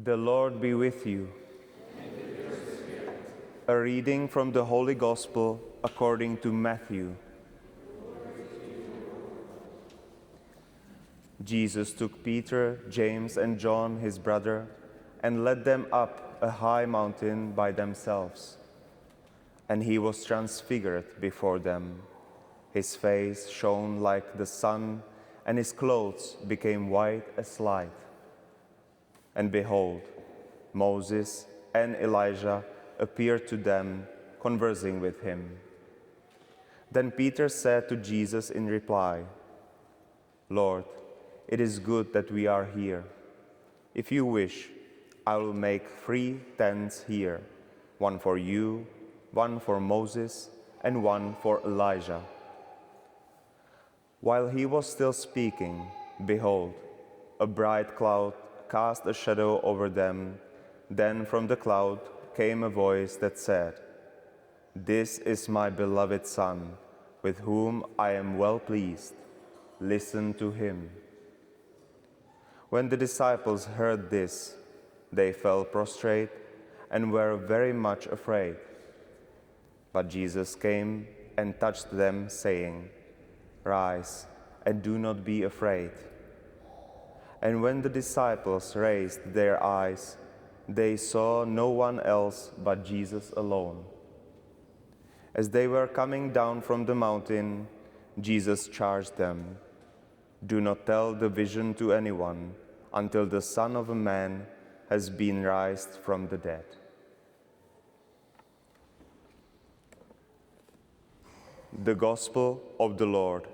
The Lord be with you. A reading from the Holy Gospel according to Matthew. Jesus took Peter, James, and John, his brother, and led them up a high mountain by themselves. And he was transfigured before them. His face shone like the sun, and his clothes became white as light. And behold, Moses and Elijah appeared to them, conversing with him. Then Peter said to Jesus in reply, "Lord, it is good that we are here. If you wish, I will make 3 tents here, one for you, one for Moses, and one for Elijah." While he was still speaking, behold, a bright cloud cast a shadow over them. Then from the cloud came a voice that said, "This is my beloved Son, with whom I am well pleased. Listen to him." When the disciples heard this, they fell prostrate and were very much afraid. But Jesus came and touched them, saying, "Rise, and do not be afraid." And when the disciples raised their eyes, they saw no one else but Jesus alone. As they were coming down from the mountain, Jesus charged them, "Do not tell the vision to anyone until the Son of Man has been raised from the dead." The Gospel of the Lord.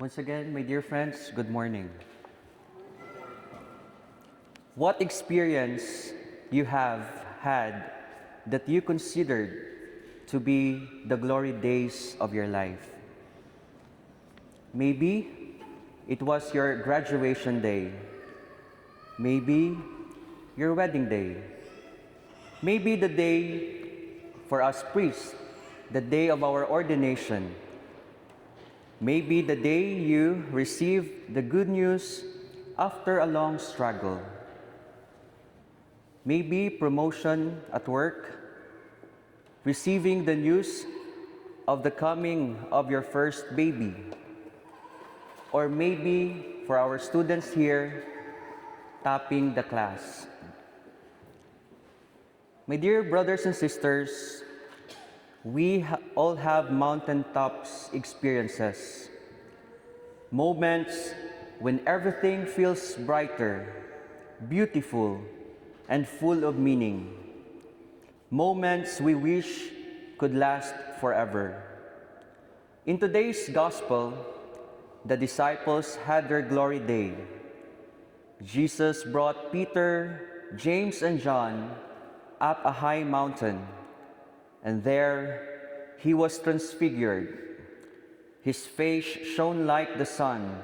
Once again, my dear friends, good morning. What experience you have had that you considered to be the glory days of your life? Maybe it was your graduation day. Maybe your wedding day. Maybe the day for us priests, the day of our ordination. Maybe the day you received the good news after a long struggle. Maybe promotion at work, receiving the news of the coming of your first baby. Or maybe for our students here, topping the class. My dear brothers and sisters, we all have mountaintops experiences, moments when everything feels brighter, beautiful, and full of meaning, moments we wish could last forever. In today's Gospel, the disciples had their glory day. Jesus brought Peter, James, and John up a high mountain, and there he was transfigured. His face shone like the sun.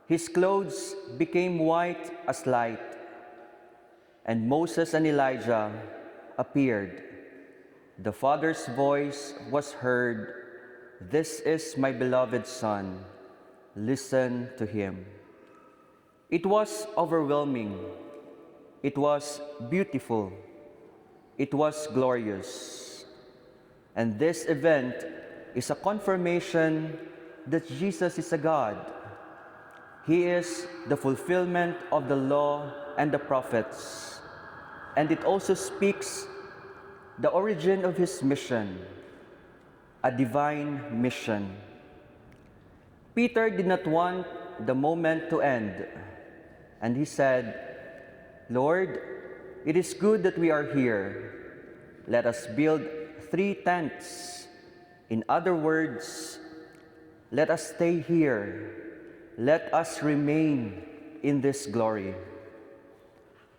His clothes became white as light. And Moses and Elijah appeared. The Father's voice was heard, "This is my beloved Son. Listen to him." It was overwhelming. It was beautiful. It was glorious. And this event is a confirmation that Jesus is a God. He is the fulfillment of the law and the prophets. And it also speaks the origin of his mission, a divine mission. Peter did not want the moment to end, and he said, "Lord, it is good that we are here. Let us build 3 tents. In other words, let us stay here. Let us remain in this glory."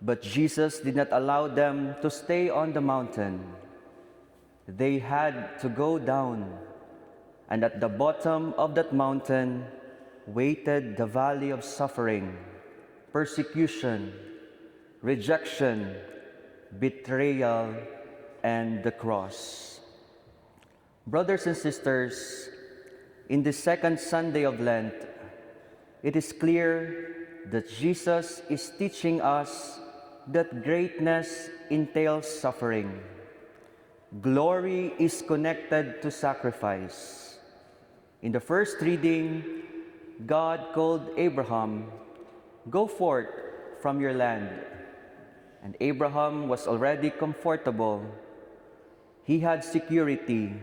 But Jesus did not allow them to stay on the mountain. They had to go down, and at the bottom of that mountain waited the valley of suffering, persecution, rejection, betrayal, and the cross. Brothers and sisters, In the second Sunday of Lent, it is clear that Jesus is teaching us that greatness entails suffering. Glory is connected to sacrifice. In the first reading, God called Abraham, "Go forth from your land." And Abraham was already comfortable. He had security,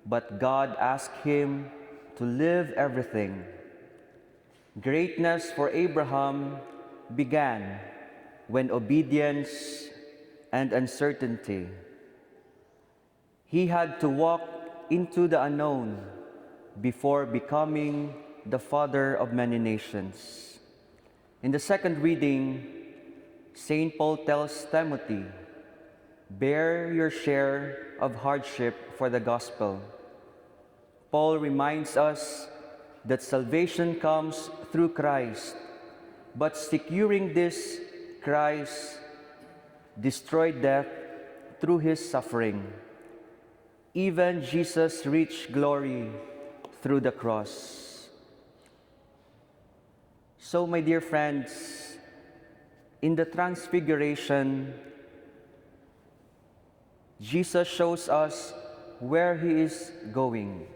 but God asked him to leave everything. Greatness for Abraham began when obedience and uncertainty. He had to walk into the unknown before becoming the father of many nations. In the second reading, St. Paul tells Timothy, "Bear your share of hardship for the gospel." Paul reminds us that salvation comes through Christ, but securing this, Christ destroyed death through his suffering. Even Jesus reached glory through the cross. So, my dear friends, in the Transfiguration, Jesus shows us where he is going,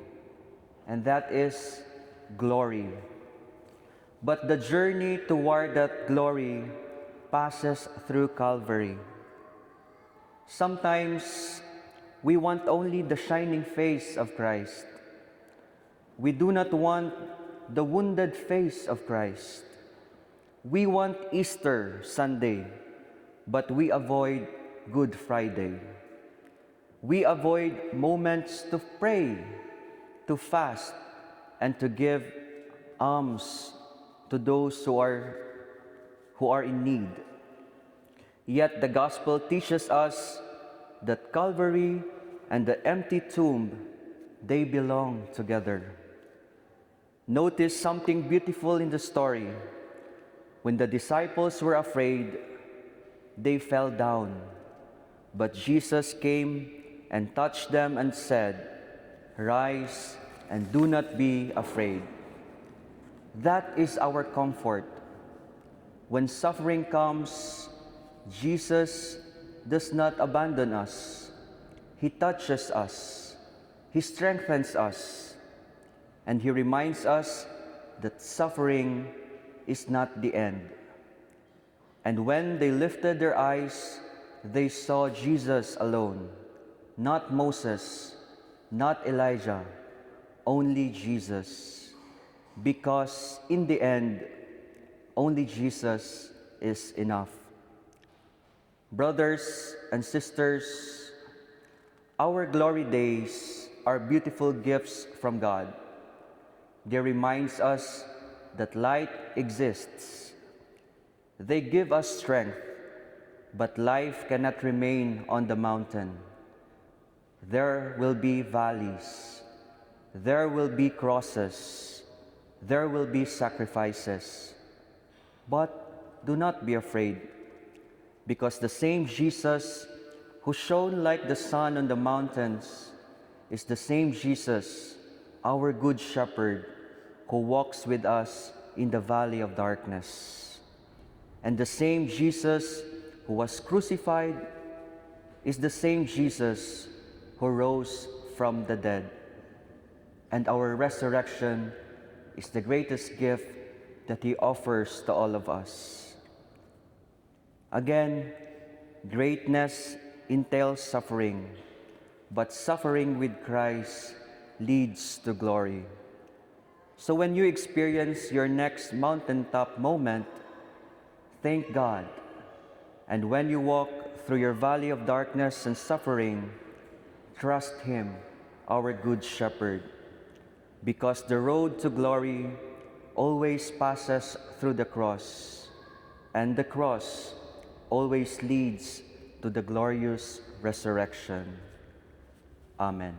and that is glory. But the journey toward that glory passes through Calvary. Sometimes we want only the shining face of Christ. We do not want the wounded face of Christ. We want Easter Sunday, but we avoid Good Friday. We avoid moments to pray, to fast, and to give alms to those who are in need. Yet the gospel teaches us that Calvary and the empty tomb, they belong together. Notice something beautiful in the story. When the disciples were afraid, they fell down. But Jesus came and touched them and said, "Rise and do not be afraid." That is our comfort. When suffering comes, Jesus does not abandon us. He touches us. He strengthens us. And he reminds us that suffering is not the end. And when they lifted their eyes, they saw Jesus alone, not Moses, not Elijah, only Jesus. Because in the end, only Jesus is enough. Brothers and sisters, our glory days are beautiful gifts from God. They remind us that light exists. They give us strength, but life cannot remain on the mountain. There will be valleys. There will be crosses. There will be sacrifices. But do not be afraid, because the same Jesus who shone like the sun on the mountains is the same Jesus, our good shepherd, who walks with us in the valley of darkness. And the same Jesus who was crucified is the same Jesus who rose from the dead. And our resurrection is the greatest gift that he offers to all of us. Again, greatness entails suffering, but suffering with Christ leads to glory. So when you experience your next mountaintop moment, thank God. And when you walk through your valley of darkness and suffering, trust him, our good shepherd, because the road to glory always passes through the cross, and the cross always leads to the glorious resurrection. Amen.